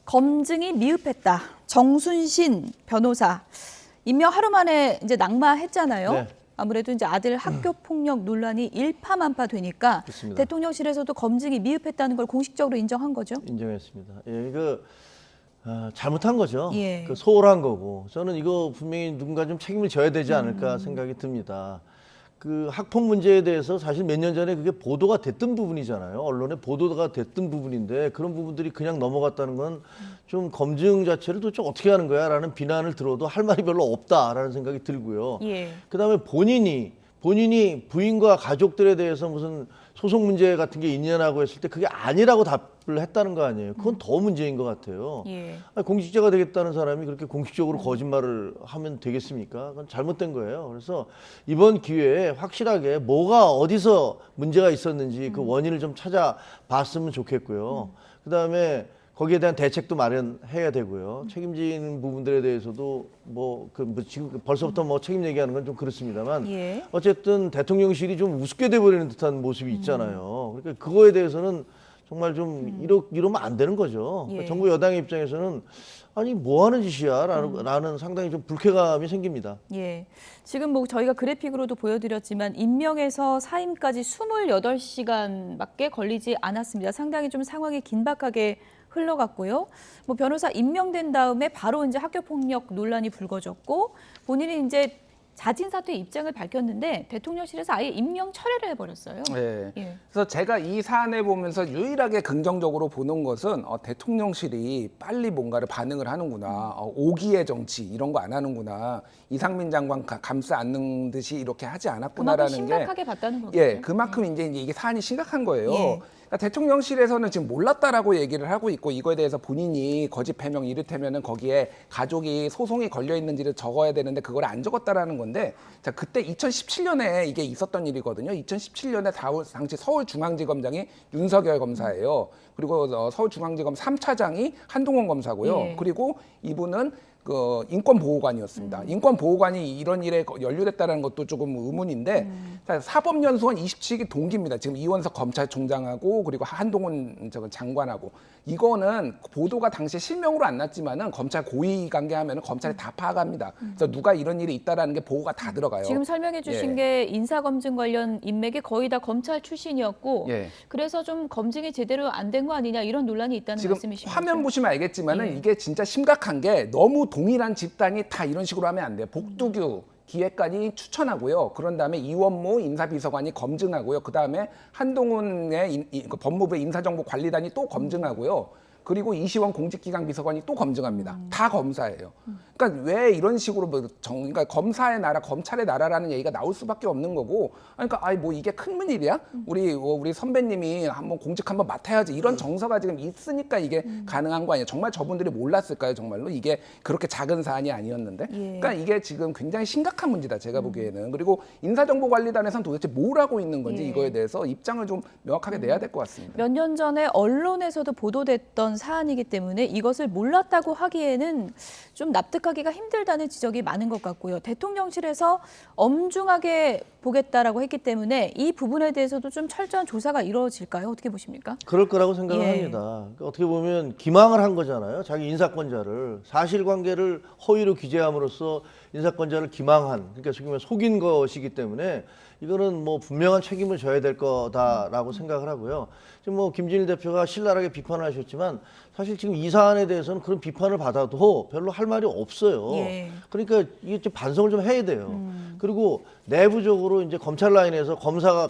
검증이 미흡했다. 정순신 변호사 임명 하루 만에 이제 낙마했잖아요. 네. 아무래도 이제 아들 학교 폭력 논란이 일파만파 되니까 그렇습니다. 대통령실에서도 검증이 미흡했다는 걸 공식적으로 인정한 거죠. 인정했습니다. 예, 이거 잘못한 거죠. 예. 그 소홀한 거고. 저는 이거 분명히 누군가 좀 책임을 져야 되지 않을까 생각이 듭니다. 그 학폭 문제에 대해서 사실 몇 년 전에 그게 보도가 됐던 부분이잖아요. 언론에 보도가 됐던 부분인데 그런 부분들이 그냥 넘어갔다는 건 좀 검증 자체를 도대체 어떻게 하는 거야 라는 비난을 들어도 할 말이 별로 없다라는 생각이 들고요. 예. 그다음에 본인이 부인과 가족들에 대해서 무슨 소송 문제 같은 게 있냐고 했을 때 그게 아니라고 답을 했다는 거 아니에요. 그건 더 문제인 것 같아요. 예. 아니, 공직자가 되겠다는 사람이 그렇게 공식적으로 거짓말을 하면 되겠습니까? 그건 잘못된 거예요. 그래서 이번 기회에 확실하게 뭐가 어디서 문제가 있었는지 그 원인을 좀 찾아봤으면 좋겠고요. 그다음에 거기에 대한 대책도 마련해야 되고요. 책임지는 부분들에 대해서도 지금 벌써부터 책임 얘기하는 건 좀 그렇습니다만 예. 어쨌든 대통령실이 좀 우습게 돼버리는 듯한 모습이 있잖아요. 그러니까 그거에 대해서는 정말 좀 이러면 안 되는 거죠. 그러니까 예. 정부 여당의 입장에서는 아니 뭐 하는 짓이야 라는 상당히 좀 불쾌감이 생깁니다. 예. 지금 저희가 그래픽으로도 보여드렸지만 임명에서 사임까지 28시간밖에 걸리지 않았습니다. 상당히 좀 상황이 긴박하게 흘러갔고요. 변호사 임명된 다음에 바로 이제 학교 폭력 논란이 불거졌고 본인이 이제 자진 사퇴 입장을 밝혔는데 대통령실에서 아예 임명 철회를 해버렸어요. 네. 예. 그래서 제가 이 사안을 보면서 유일하게 긍정적으로 보는 것은 대통령실이 빨리 뭔가를 반응을 하는구나. 오기의 정치 이런 거 안 하는구나. 이상민 장관 감싸 안는 듯이 이렇게 하지 그만큼 않았구나라는 심각하게 봤다는 거겠죠. 예, 그만큼 이제 이게 사안이 심각한 거예요. 예. 그러니까 대통령실에서는 지금 몰랐다라고 얘기를 하고 있고 이거에 대해서 본인이 거짓 해명 이를테면은 거기에 가족이 소송이 걸려 있는지를 적어야 되는데 그걸 안 적었다라는 건데 자 그때 2017년에 이게 있었던 일이거든요. 2017년에 당시 서울중앙지검장이 윤석열 검사예요. 그리고 서울중앙지검 3차장이 한동훈 검사고요. 예. 그리고 이분은 그 인권보호관이었습니다. 인권보호관이 이런 일에 연루됐다는 것도 조금 의문인데 사법연수원 27기 동기입니다. 지금 이원석 검찰총장하고 그리고 한동훈 장관하고 이거는 보도가 당시에 실명으로 안 났지만은 검찰 고위 관계하면은 검찰이 다 파악합니다. 그래서 누가 이런 일이 있다라는 게 보고가 다 들어가요. 지금 설명해 주신 예. 게 인사검증 관련 인맥이 거의 다 검찰 출신이었고 예. 그래서 좀 검증이 제대로 안 된 거 아니냐 이런 논란이 있다는 지금 말씀이신 화면 거죠? 보시면 알겠지만은 예. 이게 진짜 심각한 게 너무 동일한 집단이 다 이런 식으로 하면 안 돼요. 복두규 기획관이 추천하고요. 그런 다음에 이원모 인사비서관이 검증하고요. 그 다음에 한동훈의 법무부 인사정보관리단이 또 검증하고요. 그리고 이시원 공직기강 비서관이 또 검증합니다. 다 검사예요. 그러니까 왜 이런 식으로 그러니까 검사의 나라, 검찰의 나라라는 얘기가 나올 수밖에 없는 거고, 그러니까 이게 큰 일이야? 우리 선배님이 공직 한번 맡아야지 이런 정서가 지금 있으니까 이게 가능한 거 아니에요? 정말 저분들이 몰랐을까요? 정말로 이게 그렇게 작은 사안이 아니었는데, 예. 그러니까 이게 지금 굉장히 심각한 문제다 제가 보기에는. 그리고 인사정보관리단에서는 도대체 뭘 하고 있는 건지 예. 이거에 대해서 입장을 좀 명확하게 내야 될 것 같습니다. 몇 년 전에 언론에서도 보도됐던 사안이기 때문에 이것을 몰랐다고 하기에는 좀 납득하기가 힘들다는 지적이 많은 것 같고요. 대통령실에서 엄중하게 보겠다라고 했기 때문에 이 부분에 대해서도 좀 철저한 조사가 이루어질까요? 어떻게 보십니까? 그럴 거라고 생각을 예. 합니다. 그러니까 어떻게 보면 기망을 한 거잖아요. 자기 인사권자를 사실관계를 허위로 기재함으로써 인사권자를 기망한, 그러니까 소위 말해 속인 것이기 때문에 이거는 분명한 책임을 져야 될 거다라고 생각을 하고요. 지금 김진일 대표가 신랄하게 비판을 하셨지만 사실 지금 이 사안에 대해서는 그런 비판을 받아도 별로 할 말이 없어요. 예. 그러니까 이게 좀 반성을 좀 해야 돼요. 그리고 내부적으로 이제 검찰 라인에서 검사가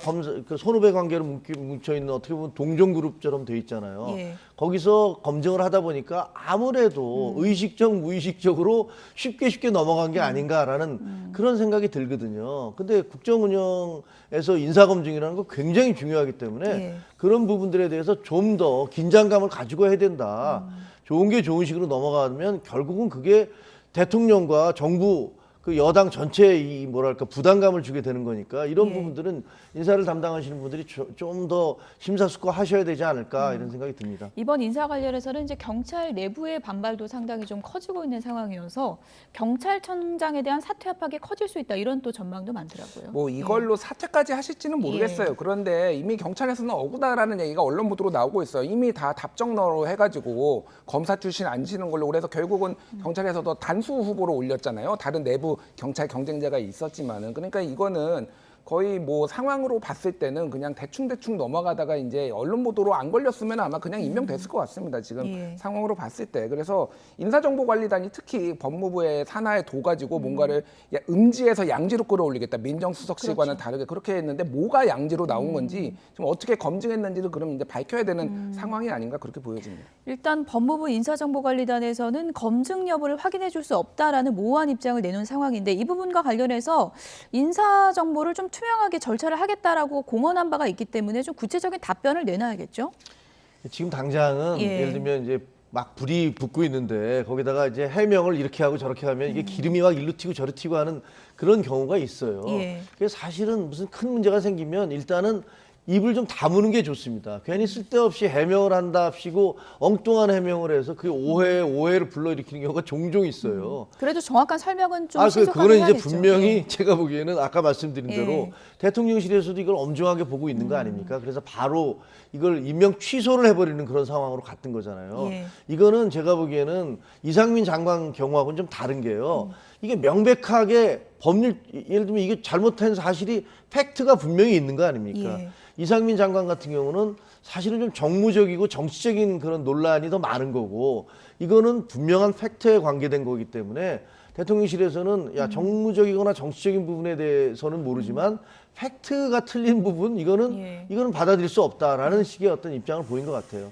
그 선후배 관계로 뭉쳐 있는 어떻게 보면 동종 그룹처럼 돼 있잖아요. 예. 거기서 검증을 하다 보니까 아무래도 의식적 무의식적으로 쉽게 넘어간 게 아닌가라는 그런 생각이 들거든요. 근데 국정 운영에서 인사 검증이라는 거 굉장히 중요하기 때문에 예. 그런 부분들에 대해서 좀 더 긴장감을 가지고 해야 된다. 좋은 게 좋은 식으로 넘어가면 결국은 그게 대통령과 정부 그 여당 전체에 이 뭐랄까 부담감을 주게 되는 거니까 이런 예. 부분들은 인사를 담당하시는 분들이 좀 더 심사숙고하셔야 되지 않을까 이런 생각이 듭니다. 이번 인사 관련해서는 이제 경찰 내부의 반발도 상당히 좀 커지고 있는 상황이어서 경찰청장에 대한 사퇴 압박이 커질 수 있다 이런 또 전망도 많더라고요. 뭐 이걸로 사퇴까지 하실지는 모르겠어요. 그런데 이미 경찰에서는 억울하다라는 얘기가 언론 보도로 나오고 있어요. 이미 다 답정너로 해가지고 검사 출신 안 지는 걸로 그래서 결국은 경찰에서도 단수 후보로 올렸잖아요. 다른 내부 경찰 경쟁자가 있었지만은 그러니까 이거는 거의 뭐 상황으로 봤을 때는 그냥 대충 넘어가다가 이제 언론 보도로 안 걸렸으면 아마 그냥 임명됐을 것 같습니다. 지금 예. 상황으로 봤을 때. 그래서 인사정보관리단이 특히 법무부의 산하에 둬가지고 뭔가를 음지에서 양지로 끌어올리겠다. 민정수석실과는 다르게 그렇게 했는데 뭐가 양지로 나온 건지 좀 어떻게 검증했는지를 그럼 이제 밝혀야 되는 상황이 아닌가 그렇게 보여집니다. 일단 법무부 인사정보관리단에서는 검증 여부를 확인해 줄 수 없다라는 모호한 입장을 내놓은 상황인데 이 부분과 관련해서 인사정보를 좀 투명하게 절차를 하겠다라고 공언한 바가 있기 때문에 좀 구체적인 답변을 내놔야겠죠? 지금 당장은 예. 예를 들면 이제 막 불이 붙고 있는데 거기다가 이제 해명을 이렇게 하고 저렇게 하면 이게 기름이 막 일로 튀고 저로 튀고 하는 그런 경우가 있어요. 예. 그래서 사실은 무슨 큰 문제가 생기면 일단은 입을 좀 다무는 게 좋습니다. 괜히 쓸데없이 해명을 한답시고 엉뚱한 해명을 해서 그 오해를 불러일으키는 경우가 종종 있어요. 그래도 정확한 설명은 좀 그거는 신속하게 이제 해야겠죠. 분명히 예. 제가 보기에는 아까 말씀드린 예. 대로 대통령실에서도 이걸 엄중하게 보고 있는 거 아닙니까? 그래서 바로 이걸 임명 취소를 해버리는 그런 상황으로 갔던 거잖아요. 예. 이거는 제가 보기에는 이상민 장관 경우하고는 좀 다른 게요. 이게 명백하게 법률, 예를 들면 이게 잘못한 사실이 팩트가 분명히 있는 거 아닙니까? 예. 이상민 장관 같은 경우는 사실은 좀 정무적이고 정치적인 그런 논란이 더 많은 거고 이거는 분명한 팩트에 관계된 거기 때문에 대통령실에서는 야 정무적이거나 정치적인 부분에 대해서는 모르지만 팩트가 틀린 부분 이거는 예. 받아들일 수 없다라는 식의 어떤 입장을 보인 것 같아요.